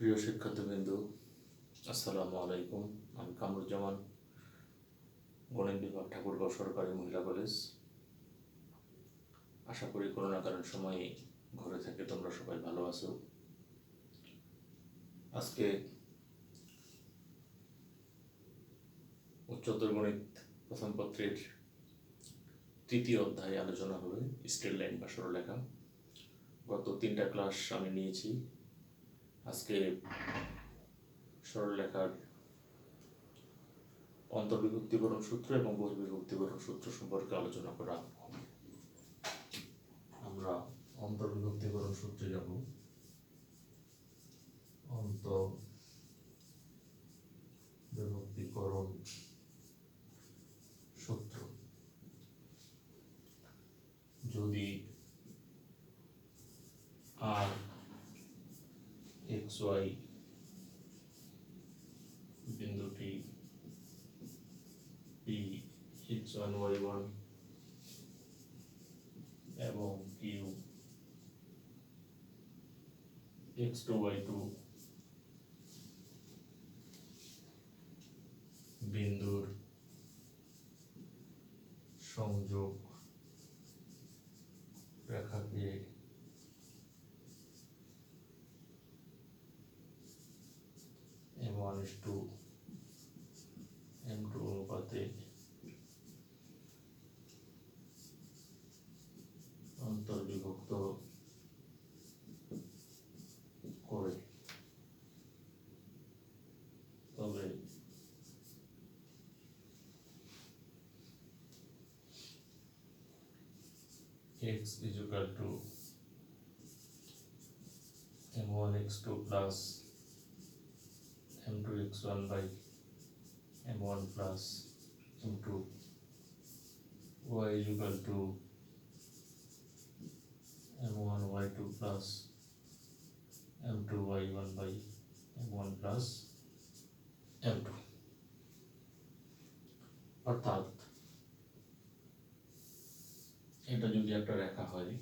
প্রিয় শিক্ষার্থীবৃন্দ, আসসালামু আলাইকুম। আমি কামরুজ্জামান, গণিত বিভাগ, ঠাকুরগাঁও সরকারি মহিলা কলেজ। আশা করি করোনাকালীন সময়ে ঘরে থেকে তোমরা সবাই ভালো আছো। আজকে উচ্চতর গণিত প্রথম পত্রের তৃতীয় অধ্যায়ে আলোচনা হবে স্ট্রেট লাইন বা সরলরেখা। গত 3টা ক্লাস আমি নিয়েছি। আজকে সরলরেখার অন্তর্বিভক্তিকরণ সূত্র এবং বহির্বিভক্তিকরণ সূত্র সম্পর্কে আলোচনা করা হবে। আমরা অন্তর্বিভক্তিকরণ সূত্রে যাব। অন্তর্বিভক্তিকরণ সূত্র: যদি আর xy বিন্দুটি p x1 y1 এবং q x2 y2 বিন্দুর সংযোগ রেখাকে m1:m2 অনুপাতে অন্তর্বিভক্ত করে, তবে x m1x2 plus m2x1 by m1 plus m2, y m1y2 plus m2y1 by m1 plus m2। অর্থাৎ এটা যদি একটা রেখা হয়,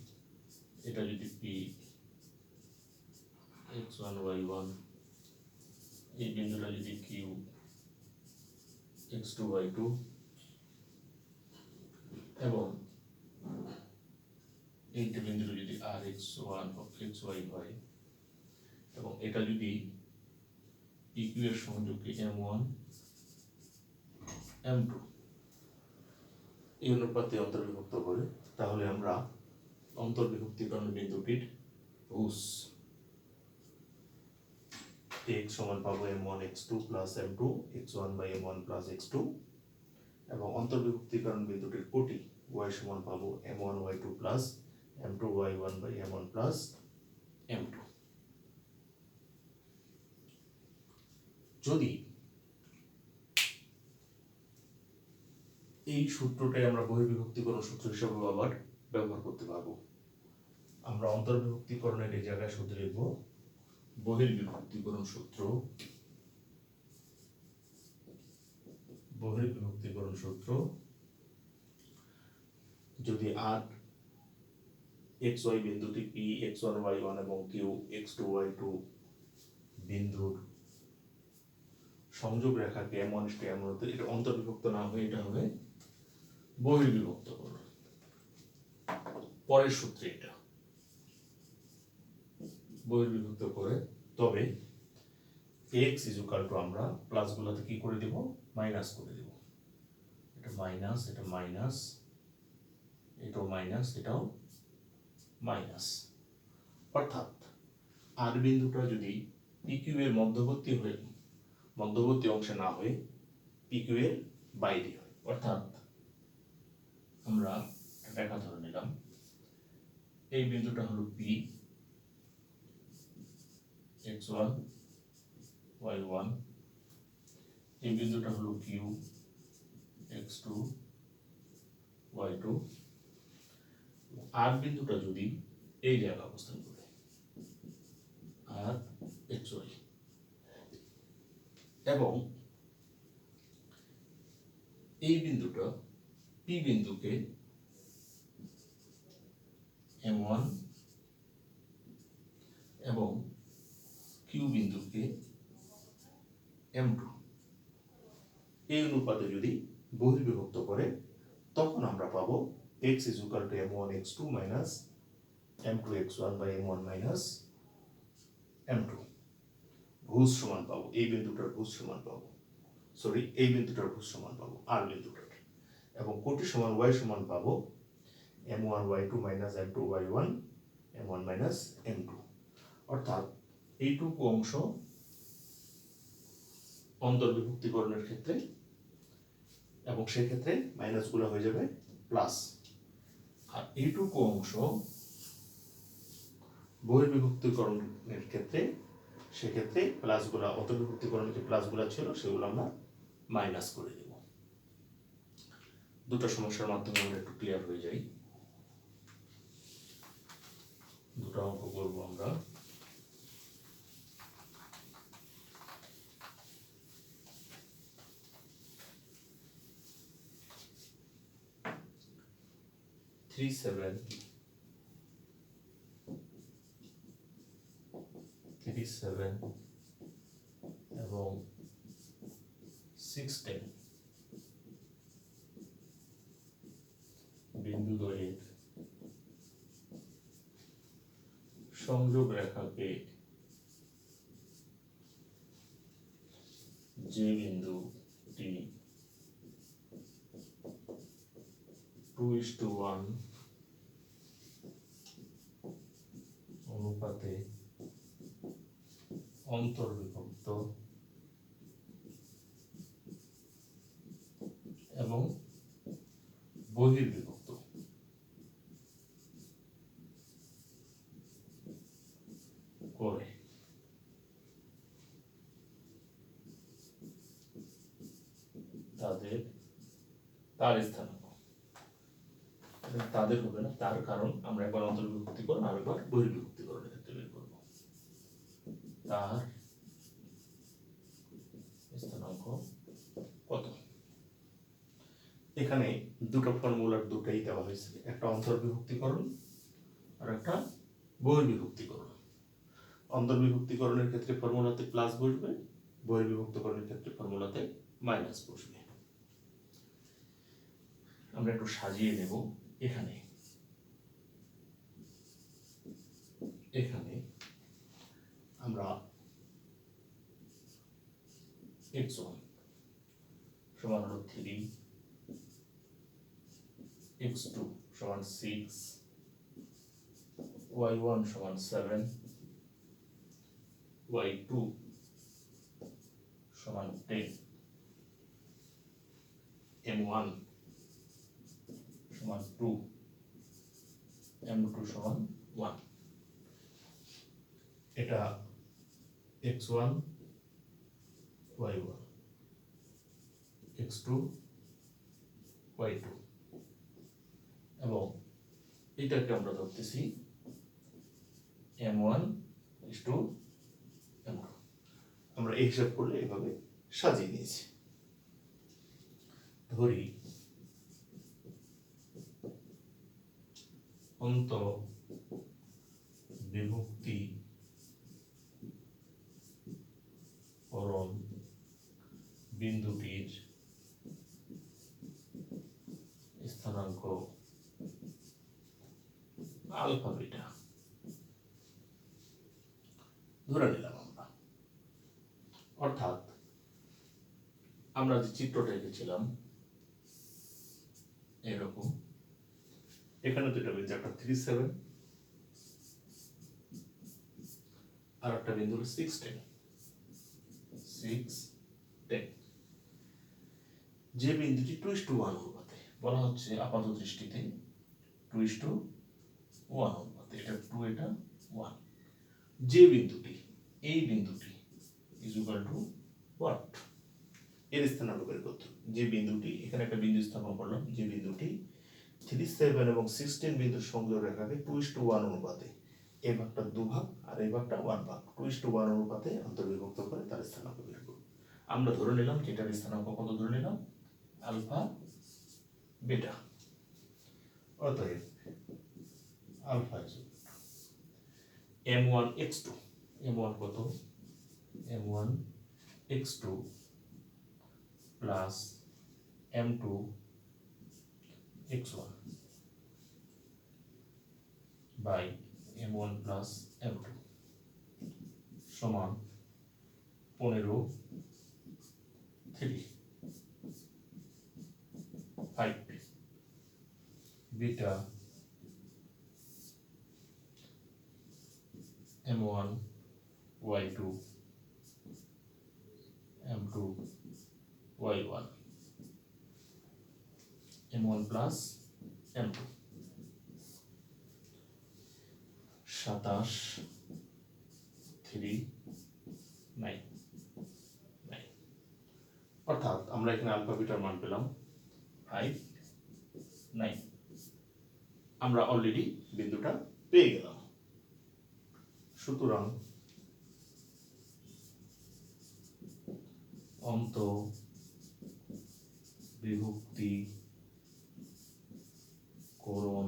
এটা যদি p x1 y1, এই বিন্দুটা যদি q x2 y2 এবং এইটা বিন্দুটা যদি r x1 xy হয় এবং এটা যদি pq এর সংযোগকে m1 m2 এই অনুপাতে অন্তর্বিভক্ত করে, তাহলে আমরা অন্তর্বিভক্তিকরণ বিন্দুটির ভুজ x সমান পাবো m1 x2 plus m2 x1 by m1 plus x2 এবং অন্তর্বিভক্তিকরণ বিন্দুটির কোটি y সমান পাবো m1 y2 plus m2 y1 by m1 plus m2। যদি এই সূত্রটাই আমরা বহির্বিভক্তিকরণ সূত্র হিসেবে আবার ব্যবহার করতে পারবো। আমরা অন্তর্বিভক্তিকরণের এই জায়গায় সূত্র লিখব বহির্বিভক্তিকরণ সূত্র। বহির্বিভক্তিকরণ সূত্র: যদি আর xy বিন্দুটি p x1 y1 এবং q x2 y2 বিন্দুর সংযোগ রেখাকে m1:m এটা অন্তর্বিভক্ত না হয়ে এটা হবে বহির্বিভক্ত করো। পরের সূত্রে এটা বহির্বিভক্ত করে, তবে x আমরা প্লাস গুলাতে কি করে দেব, মাইনাস করে দেব। এটা মাইনাস, এটা মাইনাস, এটাও মাইনাস, এটাও মাইনাস। অর্থাৎ আর বিন্দুটা যদি pq এর মধ্যবর্তী অংশে না হয়ে pq এর বাইরে হয়, অর্থাৎ আমরা রেখা ধরে নিলাম, এই বিন্দুটা হলো p x1 y1, এই বিন্দুটা হলো q x2 y2, আর বিন্দুটা যদি এই জায়গায় অবস্থান করে আর xy এবং এই বিন্দুটা p বিন্দুকে m1 এবং কিউ বিন্দুকে m2 এই অনুপাতে যদি বহির্বিভক্ত করে তখন আমরা পাবো x is equal to m1 x2 minus m2 x1 by m1 minus m2 ভুজ সমান পাবো, এই বিন্দুটার ভুজ সমান পাবো, সরি এই বিন্দুটার ভুজ সমান পাবো আর বিন্দুটার, এবং কোটি সমান y সমান পাবো m1 y2 minus m2 y1 m1 minus m2, অর্থাৎ এইটুকু অংশ অন্তর্বিভক্তিকরণের ক্ষেত্রে, এবং সেই ক্ষেত্রে মাইনাসগুলো হয়ে যাবে প্লাস, আর এইটুকু অংশ বহির্বিভক্তিকরণের ক্ষেত্রে সেক্ষেত্রে প্লাসগুলো, অন্তর্বিভক্তিকরণের যে প্লাসগুলো ছিল সেগুলো আমরা মাইনাস করে দেব। দুটো সমস্যার মাধ্যমে আমরা একটু ক্লিয়ার হয়ে যাই। দুটো অঙ্ক করবো আমরা। Three seven এবং 610 বিন্দু দ্বয়ের সংযোগ রেখাকে যে বিন্দুটি 2:1 অনুপাতে অন্তর্বিভক্ত এবং বহির্বিভক্ত করে তার স্থানাঙ্ক, তাদের হবে না, তার কারণ আমরা একবার অন্তর্বিভক্তিকরণ আর একবার বহির্বিভক্তিকরণের ক্ষেত্রে বের করব। তার স্থানাঙ্ক কত? এখানে দুটো ফর্মুলার দুটোই দেওয়া হয়েছে, একটা অন্তর্বিভক্তিকরণ আর একটা বহির্বিভক্তিকরণ। অন্তর্বিভক্তিকরণের ক্ষেত্রে ফর্মুলাতে প্লাস বসবে, বহির্বিভক্তিকরণের ক্ষেত্রে ফর্মুলাতে মাইনাস বসবে। আমরা একটু সাজিয়ে নেব। এখানে আমরা x1 সমান হলো 3, x2 সমান 6, y1 সমান 7, y2 সমান 10, m1 সমান 2, m2 সমান 1। এটা x1 y1 x2 y2 এবং এটাকে আমরা ধরতেছি m1 is to m2। আমরা এই হিসাব করলে এভাবে সাজিয়ে নিয়েছি। ধরি অন্তর্বিভক্তিকরণ বিন্দুটির স্থানাঙ্ক আলফা বিটা ধরে নিলাম আমরা। অর্থাৎ আমরা যে চিত্রটা এঁকেছিলাম এরকম, এখানে দুটো বিন্দু, একটা 3-7 আর একটা বিন্দু 6-10। যে বিন্দুটি 2:1 অনুপাতে, বলা হচ্ছে আপাত দৃষ্টিতে 2:1 অনুপাতে, এটা 2 এটা 1, যে বিন্দুটি, এই বিন্দুটি is equal to what? এর স্থানাঙ্ক বের করতে হবে। যে বিন্দুটি, এখানে একটা বিন্দু স্থাপন করলাম, যে বিন্দুটি 3-7 এবং 16 বিন্দুর সংযোগ রেখাকে 2:1 অনুপাতে, এই ভাগটা 2 ভাগ আর এই ভাগটা 1 ভাগ, 2:1 অনুপাতে অন্তর্বিভক্ত করে তার স্থানাঙ্ক বের করব। আমরা ধরে নিলাম যে এটার স্থানাঙ্ক কত ধরে নিলাম? Alpha beta. অতএব আলফা m1 x2, m1 কত? m1 x2 plus m2 x1 by m1 plus m2 সমান 15 3 5 beta m1 y2 m2 y1 m1 plus m2 27 3 9 অর্থাৎ আমরা এখানে আলফা বিটার মান পেলাম 5 9 আমরা অলরেডি বিন্দুটা পেয়ে গেলাম সুতরাং অন্ত বিভক্তি করণ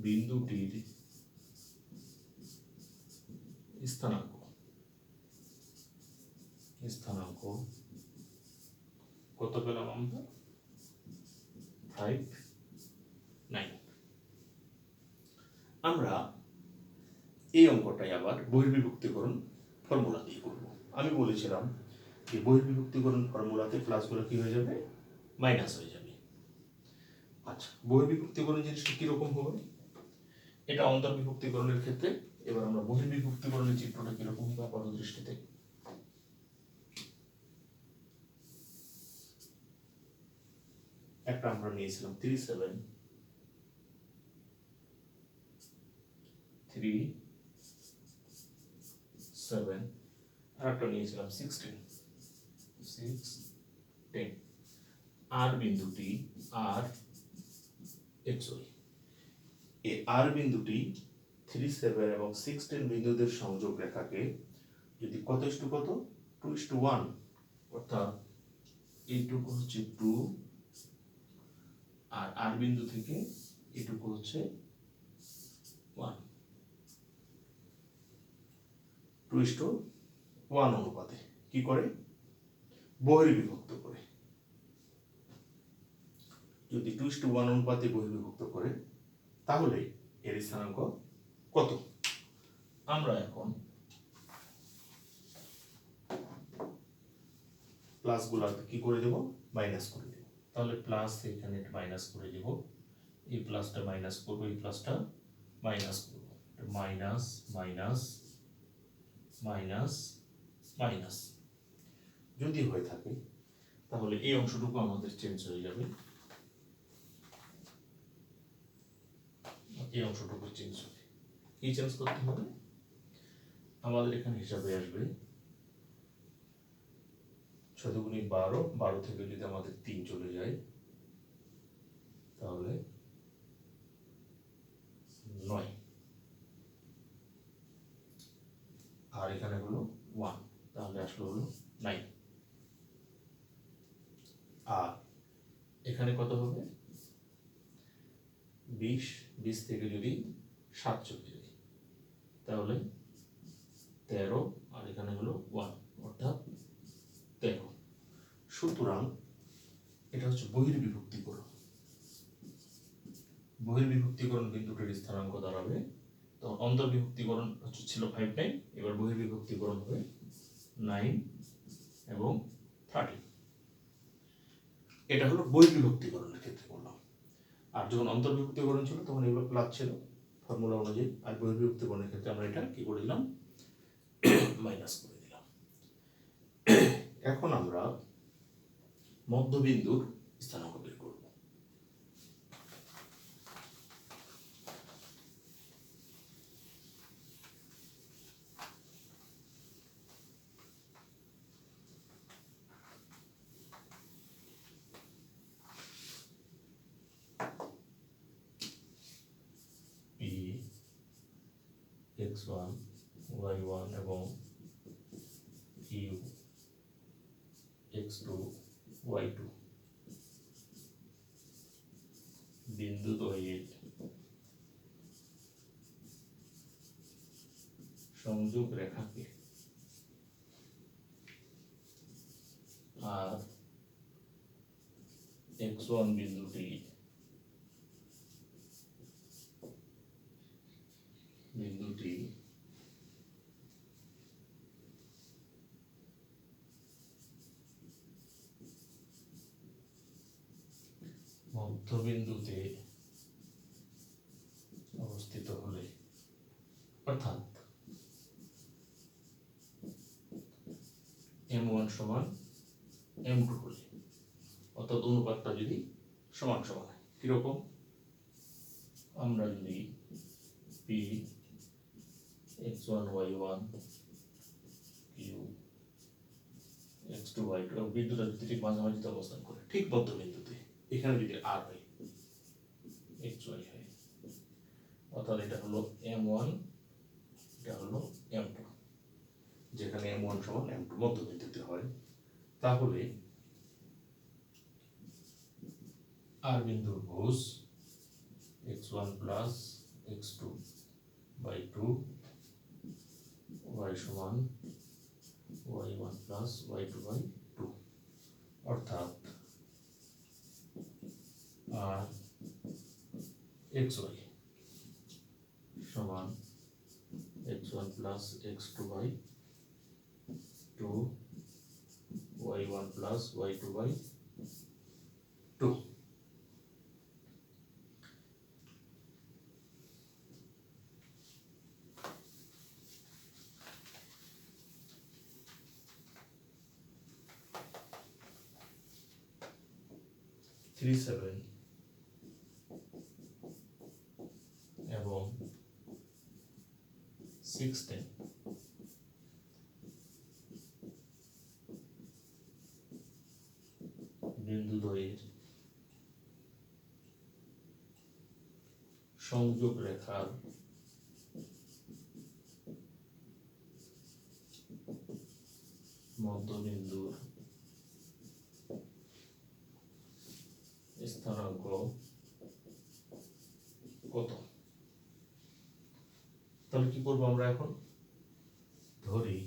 বিন্দুটির স্থানাঙ্ক কত পেলাম আমরা 5 9 আমরা এই অঙ্কটাই আবার বহির্বিভক্তিকরণ ফর্মুলা দিয়ে করব আমি বলেছিলাম যে বহির্বিভক্তিকরণ ফর্মুলাতে প্লাসগুলো কি হয়ে যাবে মাইনাস হয়ে যাবে আচ্ছা বহির্বিভক্তিকরণ জিনিসটা কিরকম হবে এটা অন্তর্বিভক্তিকরণের ক্ষেত্রে এবার আমরা বহির্বিভক্তিকরণের চিত্রটা কিরকম হবে আপাত দৃষ্টিতে একটা আমরা নিয়েছিলাম 37 আর একটা নিয়েছিলাম 16 আর বিন্দুটি আর সরি এই আর বিন্দুটি 37 এবং 16 বিন্দুদের সংযোগ রেখাকে যদি কত ইস্টু কত 2:1 অর্থাৎ এইটুকু হচ্ছে 2 আর আর বিন্দু থেকে এটুকু হচ্ছে 1 2:1 অনুপাতে কি করে বহির্বিভক্ত করে যদি 2:1 অনুপাতে বহির্বিভক্ত করে তাহলে এর স্থানাঙ্ক কত আমরা এখন প্লাস গুলাতে কি করে দেব মাইনাস করে দেব তাহলে প্লাস এখানে মাইনাস করে দেব এই প্লাসটা মাইনাস করব এই প্লাসটা মাইনাস করব মাইনাস মাইনাস মাইনাস মাইনাস যদি হয়ে থাকে তাহলে এই অংশটুকু আমাদের চেঞ্জ হয়ে যাবে এই অংশটুকু চেঞ্জ হবে কি চেঞ্জ করতে হবে আমাদের এখানে হিসাবে আসবে 6 × 12 থেকে যদি আমাদের 3 চলে যায় তাহলে 9 আর এখানে হলো 1 তাহলে আসলে হলো 9 আর এখানে কত হবে 20 থেকে যদি 7 চলে যায় তাহলে 13 আর এখানে হলো 1 অর্থাৎ 13 সুতরাং এটা হচ্ছে বহির্বিভক্তিকরণ বিন্দুটির স্থানাঙ্ক দাঁড়াবে তো অন্তর্বিভক্তিকরণ হচ্ছে ছিল 5 9 এবার বহির্বিভক্তিকরণ হবে 9 এবং 13 এটা হলো বহির্বিভক্তিকরণের ক্ষেত্রে বললাম আর যখন অন্তর্বিভক্তিকরণ ছিল তখন এগুলো প্লাস ছিল ফর্মুলা অনুযায়ী আর বহির্বিভক্তিকরণের ক্ষেত্রে আমরা এটা কি করে দিলাম মাইনাস করে দিলাম এখন আমরা মধ্যবিন্দুর স্থানাঙ্ক বের করব x1 y1 এবং u x2 y2 বিন্দু দ্বয়ের সংযোগ রেখাকে x1 বিন্দুটি মধ্যবিন্দুতে অবস্থিত হলে, অর্থাৎ m1 সমান m2 হলে, অর্থাৎ অনুপাতটা যদি সমান সমান হয়। কিরকম? আমরা যদি p x1 y1 q x2 y2 বিন্দুটা যদি ঠিক মাঝামাঝিতে অবস্থান করে, ঠিক মধ্যবিন্দুতে, এখানে যদি r হয় xy হয়, অর্থাৎ এটা হলো m1, এটা হলো m2, যেখানে m1 সমান m2 মধ্যবিন্দুতে হয়, তাহলে r বিন্দুর ভুজ x1 plus x2 by 2 y সমান y1 প্লাস y2 বাই 2, অর্থাৎ r xy সমান x1 plus x2 by 2 y1 plus y2 by 2। এবং 610 বিন্দুদ্বয়ের সংযোগ রেখার মধ্যবিন্দুর স্থানাঙ্ক কত? তাহলে কি করবো আমরা এখন? ধরি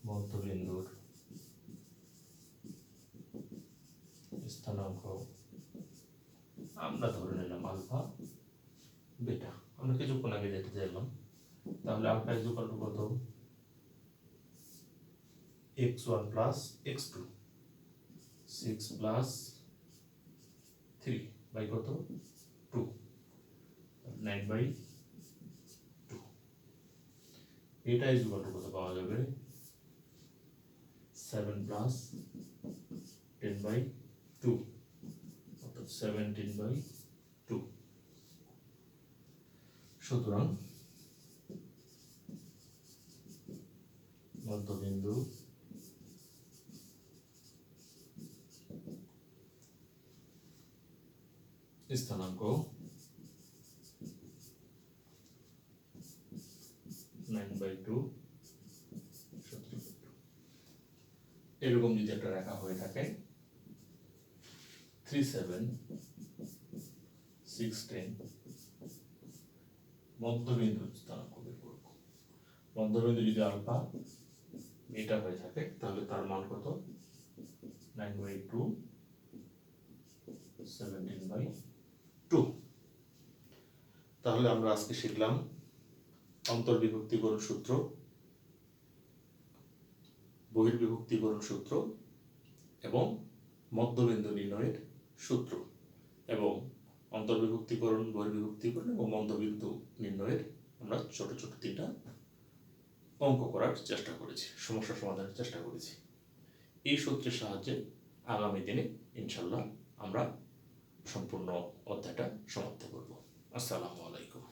মধ্যবিন্দুর স্থানাঙ্ক আমরা ধরে নিলাম আলফা বেটা, আমরা কিছুক্ষণ আগে যেটা দেখলাম। তাহলে আলফা ইজ ইকুয়াল টু কত? x1 plus x2, 6 plus 3 by কত? 2, 9 বাই 2। এটা ইজ ইকুয়াল টু কত পাওয়া যাবে? 7 প্লাস 10 বাই 2, অর্থাৎ 17 বাই 2। সুতরাং মধ্যবিন্দু স্থানাঙ্ক 9/2, 17/2। এরকম যদি একটা রেখা হয়ে থাকে 3, 7, 6, 10 মধ্যবিন্দুর স্থানাঙ্ক বের করব। মধ্যবিন্দু যদি আলফা বেটা হয়ে থাকে তাহলে তার মান কত? 9/2, 17/2। তাহলে আমরা আজকে শিখলাম অন্তর্বিভক্তিকরণ সূত্র, বহির্বিভক্তিকরণ সূত্র এবং মধ্যবিন্দু নির্ণয়ের সূত্র, এবং অন্তর্বিভক্তিকরণ, বহির্বিভক্তিকরণ এবং মধ্যবিন্দু নির্ণয়ের আমরা ছোট ছোট 3টা অঙ্ক করার চেষ্টা করেছি, সমস্যা সমাধানের চেষ্টা করেছি। এই সূত্রের সাহায্যে আগামী দিনে ইনশাল্লাহ আমরা সম্পূর্ণ অধ্যায়টা সমাপ্ত করব। আসসালামু আলাইকুম।